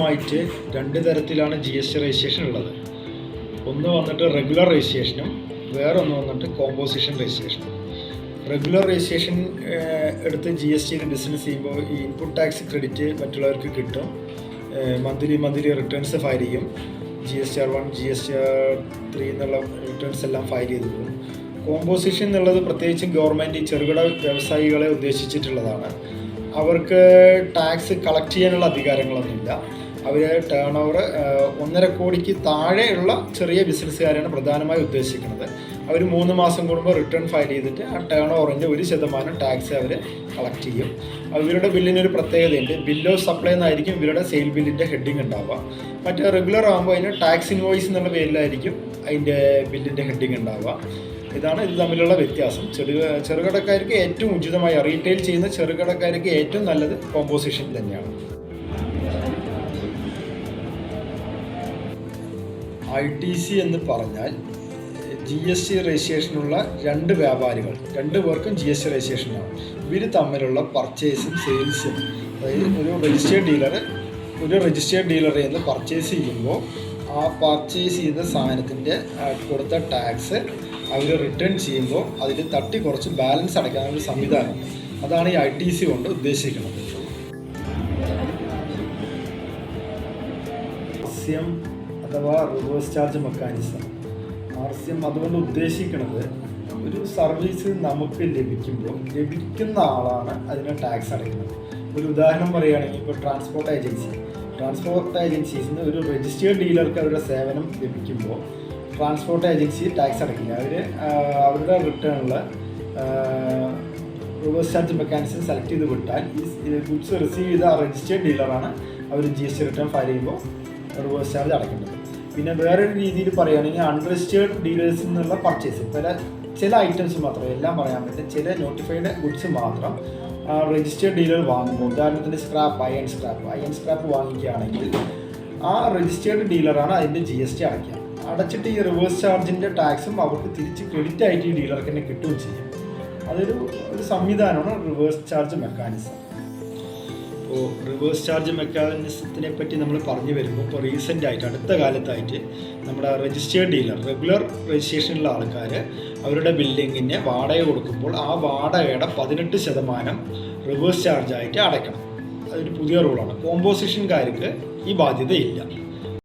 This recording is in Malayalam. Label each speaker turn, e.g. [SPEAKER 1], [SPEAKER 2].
[SPEAKER 1] ായിട്ട് രണ്ട് തരത്തിലാണ് GST രജിസ്ട്രേഷൻ ഉള്ളത്. ഒന്ന് വന്നിട്ട് റെഗുലർ രജിസ്ട്രേഷനും വേറൊന്ന് വന്നിട്ട് കോമ്പോസിഷൻ രജിസ്ട്രേഷനും. റെഗുലർ രജിസ്ട്രേഷൻ എടുത്ത് GSTയിൽ ബിസിനസ് ചെയ്യുമ്പോൾ ഈ ഇൻപുട്ട് ടാക്സ് ക്രെഡിറ്റ് മറ്റുള്ളവർക്ക് കിട്ടും. മന്ത്ലി റിട്ടേൺസ് ഫയൽ ചെയ്യും. GSTR1, GSTR3 എന്നുള്ള റിട്ടേൺസ് എല്ലാം ഫയൽ ചെയ്ത് പോകും. കോമ്പോസിഷൻ എന്നുള്ളത് പ്രത്യേകിച്ചും ഗവൺമെൻറ് ചെറുകിട വ്യവസായികളെ ഉദ്ദേശിച്ചിട്ടുള്ളതാണ്. അവർക്ക് ടാക്സ് കളക്ട് ചെയ്യാനുള്ള അധികാരങ്ങളൊന്നുമില്ല. അവർ ടേൺ ഓവർ 1.5 കോടിക്ക് താഴെയുള്ള ചെറിയ ബിസിനസ്സുകാരാണ് പ്രധാനമായി ഉദ്ദേശിക്കുന്നത്. അവർ 3 മാസം കൂടുമ്പോൾ റിട്ടേൺ ഫയൽ ചെയ്തിട്ട് ആ ടേൺ ഓവറിൻ്റെ 1% ടാക്സ് അവർ കളക്ട് ചെയ്യും. ഇവരുടെ ബില്ലിനൊരു പ്രത്യേകതയുണ്ട്. ബില്ല് ഓഫ് സപ്ലൈ എന്നായിരിക്കും ഇവരുടെ സെയിൽ ബില്ലിൻ്റെ ഹെഡിങ് ഉണ്ടാവുക. മറ്റേ റെഗുലർ ആകുമ്പോൾ അതിന് ടാക്സ് ഇൻവോയ്സ് എന്നുള്ള പേരിലായിരിക്കും അതിൻ്റെ ബില്ലിൻ്റെ ഹെഡിങ് ഉണ്ടാവുക. ഇതാണ് ഇത് തമ്മിലുള്ള വ്യത്യാസം. ചെറുകിടക്കാർക്ക് ഏറ്റവും ഉചിതമായ റീറ്റെയിൽ ചെയ്യുന്ന ചെറുകിടക്കാർക്ക് ഏറ്റവും നല്ലത് കോമ്പോസിഷൻ തന്നെയാണ്. ITC എന്ന് പറഞ്ഞാൽ GST രജിസ്ട്രേഷനുള്ള 2 വ്യാപാരികൾ, 2 പേർക്കും GST രജിസ്ട്രേഷനാണ്. ഇവർ തമ്മിലുള്ള പർച്ചേസും സെയിൽസും, അതായത് ഒരു രജിസ്റ്റേർഡ് ഡീലറിൽ നിന്ന് പർച്ചേസ് ചെയ്യുമ്പോൾ ആ പർച്ചേസ് ചെയ്ത സാധനത്തിൻ്റെ കൊടുത്ത ടാക്സ് അവർ റിട്ടേൺ ചെയ്യുമ്പോൾ അതിൽ തട്ടി കുറച്ച് ബാലൻസ് അടയ്ക്കാനുള്ള സംവിധാനമുണ്ട്. അതാണ് ഈ ITC കൊണ്ട് ഉദ്ദേശിക്കുന്നത്. RCM അഥവാ റിവേഴ്സ് ചാർജ് മെക്കാനിസം. RCM അതുകൊണ്ട് ഉദ്ദേശിക്കുന്നത് ഒരു സർവീസ് നമുക്ക് ലഭിക്കുന്ന ആളാണ് അതിന് ടാക്സ് അടയ്ക്കുന്നത്. ഒരു ഉദാഹരണം പറയുകയാണെങ്കിൽ ഇപ്പോൾ ട്രാൻസ്പോർട്ട് ഏജൻസീസിൽ നിന്ന് ഒരു രജിസ്റ്റേർഡ് ഡീലർക്ക് അവരുടെ സേവനം ലഭിക്കുമ്പോൾ ട്രാൻസ്പോർട്ട് ഏജൻസി ടാക്സ് അടയ്ക്കില്ല. അവരുടെ റിട്ടേണിൽ റിവേഴ്സ് ചാർജ് മെക്കാനിസം സെലക്ട് ചെയ്ത് വിട്ടാൽ ഈ ഗുഡ്സ് റിസീവ് ചെയ്ത ആ രജിസ്റ്റേർഡ് ഡീലറാണ് അവർ GST റിട്ടേൺ ഫയൽ ചെയ്യുമ്പോൾ റിവേഴ്സ് ചാർജ് അടയ്ക്കേണ്ടത്. പിന്നെ വേറൊരു രീതിയിൽ പറയുകയാണെങ്കിൽ അൺരജിസ്റ്റേർഡ് ഡീലേഴ്സിൽ നിന്നുള്ള പർച്ചേസ്, ചില ഐറ്റംസ് മാത്രം, എല്ലാം പറയാൻ പറ്റില്ല, ചില നോട്ടിഫൈഡ് ഗുഡ്സ് മാത്രം രജിസ്റ്റേർഡ് ഡീലർ വാങ്ങുമ്പോൾ, ഉദാഹരണത്തിന് അയൺ സ്ക്രാപ്പ് വാങ്ങിക്കുകയാണെങ്കിൽ ആ രജിസ്റ്റേർഡ് ഡീലറാണ് അതിൻ്റെ GST അടയ്ക്കുക. അടച്ചിട്ട് ഈ റിവേഴ്സ് ചാർജിൻ്റെ ടാക്സും അവർക്ക് തിരിച്ച് ക്രെഡിറ്റ് ആയിട്ട് ഈ ഡീലർക്ക് തന്നെ കിട്ടുകയും ചെയ്യും. അതൊരു സംവിധാനമാണ് റിവേഴ്സ് ചാർജ് മെക്കാനിസം. അപ്പോൾ റിവേഴ്സ് ചാർജ് മെക്കാനിസത്തിനെ പറ്റി നമ്മൾ പറഞ്ഞു വരുമ്പോൾ ഇപ്പോൾ റീസെൻ്റായിട്ട് അടുത്ത കാലത്തായിട്ട് നമ്മുടെ രജിസ്റ്റേർഡ് ഡീലർ, റെഗുലർ രജിസ്ട്രേഷനുള്ള ആൾക്കാർ അവരുടെ ബിൽഡിങ്ങിന് വാടക കൊടുക്കുമ്പോൾ ആ വാടകയുടെ 18% റിവേഴ്സ് ചാർജായിട്ട് അടയ്ക്കണം. അതൊരു പുതിയ റൂളാണ്. കോമ്പോസിഷൻകാർക്ക് ഈ ബാധ്യതയില്ല.